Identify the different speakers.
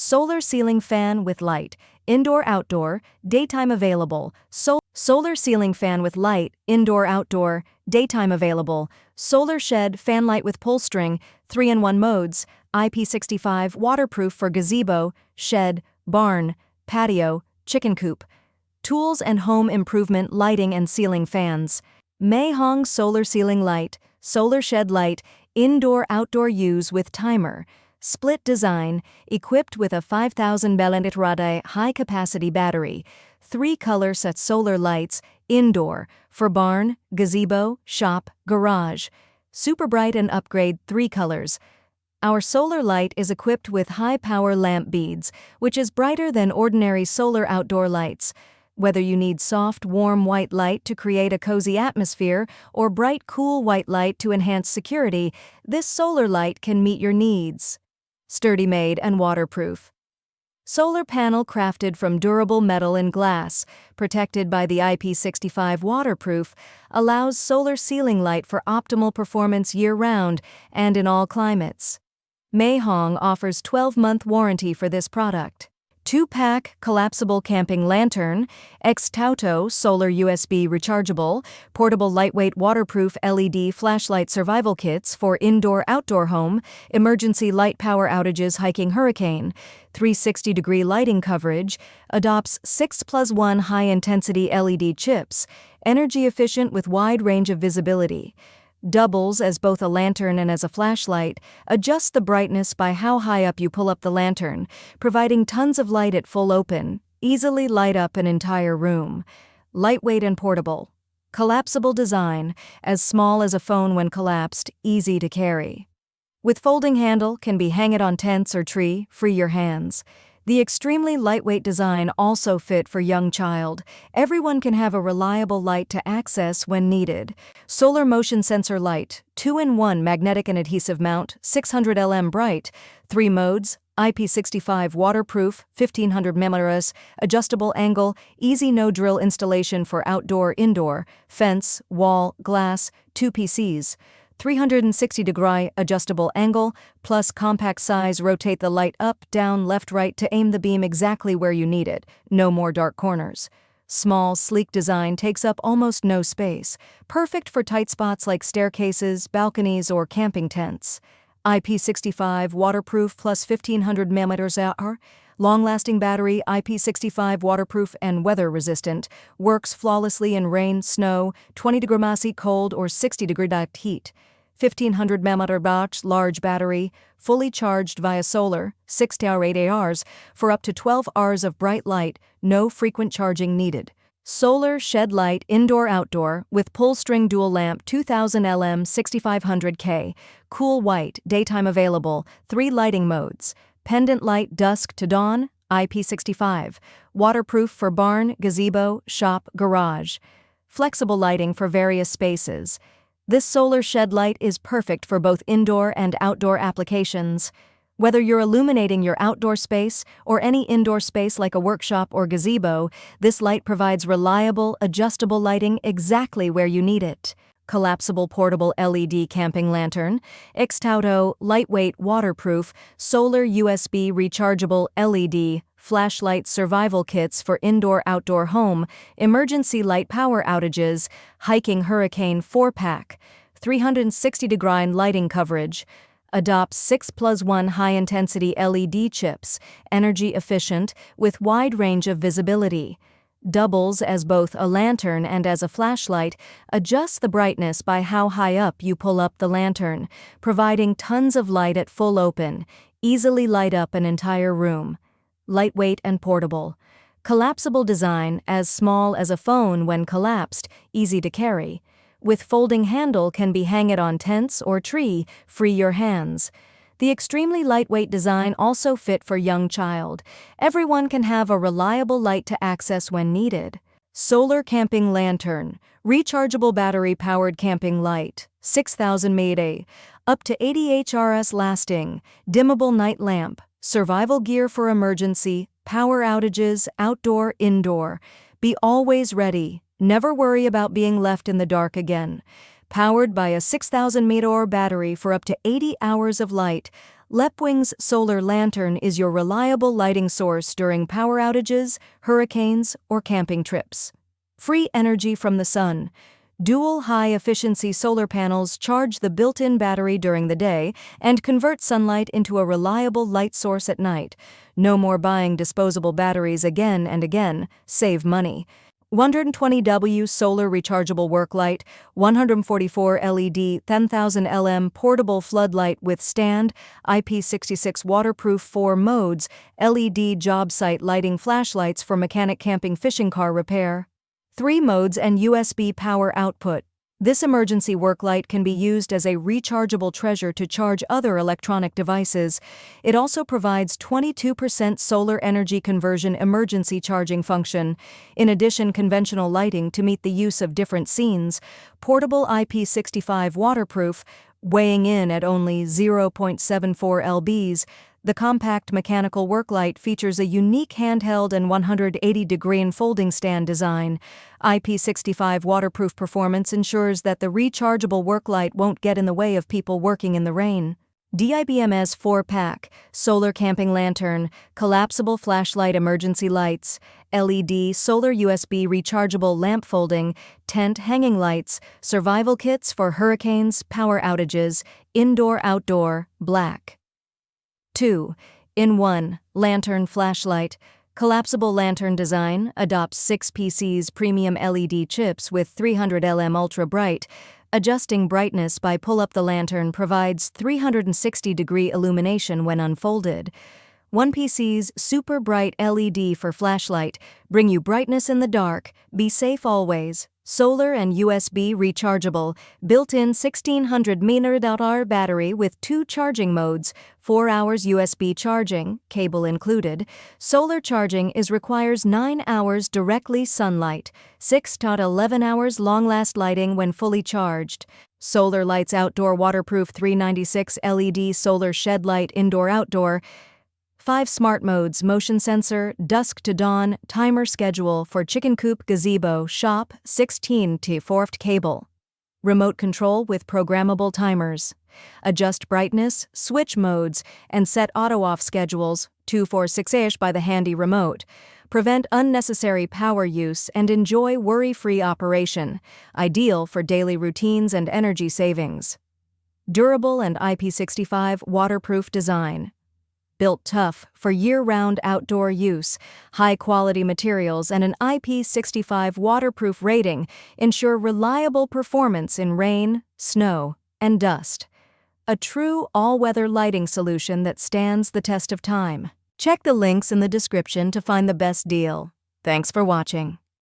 Speaker 1: Solar ceiling fan with light, indoor-outdoor, daytime available. Solar ceiling fan with light, indoor-outdoor, daytime available. Solar shed fan light with pull string, 3-in-1 modes, IP65 waterproof for gazebo, shed, barn, patio, chicken coop. Tools and home improvement lighting and ceiling fans. MEIHONG solar ceiling light, solar shed light, indoor-outdoor use with timer. Split design, equipped with a 5000 mAh high-capacity battery. 3-color set solar lights, indoor, for barn, gazebo, shop, garage. Super bright and upgrade 3 colors. Our solar light is equipped with high-power lamp beads, which is brighter than ordinary solar outdoor lights. Whether you need soft, warm white light to create a cozy atmosphere or bright, cool white light to enhance security, this solar light can meet your needs. Sturdy made and waterproof. Solar panel crafted from durable metal and glass, protected by the IP65 waterproof, allows solar ceiling light for optimal performance year-round and in all climates. MEIHONG offers 12-month warranty for this product. 2-pack collapsible camping lantern, ex-Tauto solar USB rechargeable, portable lightweight waterproof LED flashlight survival kits for indoor-outdoor home, emergency light power outages hiking hurricane, 360-degree lighting coverage, adopts 6+1 high-intensity LED chips, energy efficient with wide range of visibility. Doubles as both a lantern and as a flashlight, adjust the brightness by how high up you pull up the lantern, providing tons of light at full open, easily light up an entire room. Lightweight and portable. Collapsible design, as small as a phone when collapsed, easy to carry. With folding handle, can be hang it on tents or tree, free your hands. The extremely lightweight design also fit for young child. Everyone can have a reliable light to access when needed. Solar motion sensor light, 2-in-1 magnetic and adhesive mount, 600 lm bright, 3 modes, IP65 waterproof, 1500 mAh, adjustable angle, easy no-drill installation for outdoor-indoor, fence, wall, glass, 2 PCs. 360-degree adjustable angle, plus compact size. Rotate the light up, down, left, right to aim the beam exactly where you need it. No more dark corners. Small, sleek design takes up almost no space. Perfect for tight spots like staircases, balconies, or camping tents. IP65 waterproof plus 1500 mAh. Long-lasting battery, IP65 waterproof and weather-resistant. Works flawlessly in rain, snow, 20°C cold or 60° heat. 1500 mAh large battery, fully charged via solar, 6 to 8 hours, for up to 12 hours of bright light, no frequent charging needed. Solar shed light indoor-outdoor with pull-string dual lamp 2000 lm 6500K, cool white, daytime available, 3 lighting modes. Pendant light dusk to dawn, IP65. Waterproof for barn, gazebo, shop, garage. Flexible lighting for various spaces. This solar shed light is perfect for both indoor and outdoor applications. Whether you're illuminating your outdoor space or any indoor space like a workshop or gazebo, this light provides reliable, adjustable lighting exactly where you need it. Collapsible portable LED camping lantern, ex-Tauto lightweight waterproof, solar USB rechargeable LED, flashlight survival kits for indoor-outdoor home, emergency light power outages, hiking hurricane 4-pack, 360-degree lighting coverage, adopts 6+1 high-intensity LED chips, energy efficient, with wide range of visibility. Doubles as both a lantern and as a flashlight, adjust the brightness by how high up you pull up the lantern, providing tons of light at full open, easily light up an entire room. Lightweight and portable. Collapsible design, as small as a phone when collapsed, easy to carry. With folding handle, can be hang it on tents or tree, free your hands. The extremely lightweight design also fit for young child. Everyone can have a reliable light to access when needed. Solar camping lantern, rechargeable battery-powered camping light, 6000 mAh, up to 80 HRS lasting, dimmable night lamp, survival gear for emergency, power outages, outdoor, indoor. Be always ready. Never worry about being left in the dark again. Powered by a 6000 mAh battery for up to 80 hours of light, Lepwing's solar lantern is your reliable lighting source during power outages, hurricanes, or camping trips. Free energy from the sun. Dual high-efficiency solar panels charge the built-in battery during the day and convert sunlight into a reliable light source at night. No more buying disposable batteries again and again. Save money. 120W solar rechargeable work light, 144 LED 10,000 LM portable floodlight with stand, IP66 waterproof 4 modes, LED job site lighting flashlights for mechanic camping fishing car repair. 3 modes and USB power output. This emergency work light can be used as a rechargeable treasure to charge other electronic devices. It also provides 22% solar energy conversion emergency charging function. In addition, conventional lighting to meet the use of different scenes. Portable IP65 waterproof, weighing in at only 0.74 lbs. The compact mechanical work light features a unique handheld and 180-degree folding stand design. IP65 waterproof performance ensures that the rechargeable work light won't get in the way of people working in the rain. DIBMS 4-pack, solar camping lantern, collapsible flashlight emergency lights, LED, solar USB rechargeable lamp folding, tent hanging lights, survival kits for hurricanes, power outages, indoor-outdoor, black. 2-in-1 lantern flashlight. Collapsible lantern design adopts 6 PC's premium LED chips with 300 LM ultra bright. Adjusting brightness by pull-up the lantern provides 360-degree illumination when unfolded. 1 PC's super bright LED for flashlight. Bring you brightness in the dark. Be safe always. Solar and USB rechargeable, built-in 1600 mAh battery with 2 charging modes, 4 hours USB charging, cable included. Solar charging requires 9 hours directly sunlight, 6 to 11 hours long-last lighting when fully charged. Solar lights outdoor waterproof 396 LED solar shed light indoor-outdoor. 5 smart modes, motion sensor, dusk to dawn, timer schedule for chicken coop gazebo shop 16 to 4th cable. Remote control with programmable timers. Adjust brightness, switch modes, and set auto-off schedules 246 by the handy remote. Prevent unnecessary power use and enjoy worry-free operation. Ideal for daily routines and energy savings. Durable and IP65 waterproof design. Built tough for year-round outdoor use, high-quality materials and an IP65 waterproof rating ensure reliable performance in rain, snow, and dust. A true all-weather lighting solution that stands the test of time. Check the links in the description to find the best deal. Thanks for watching.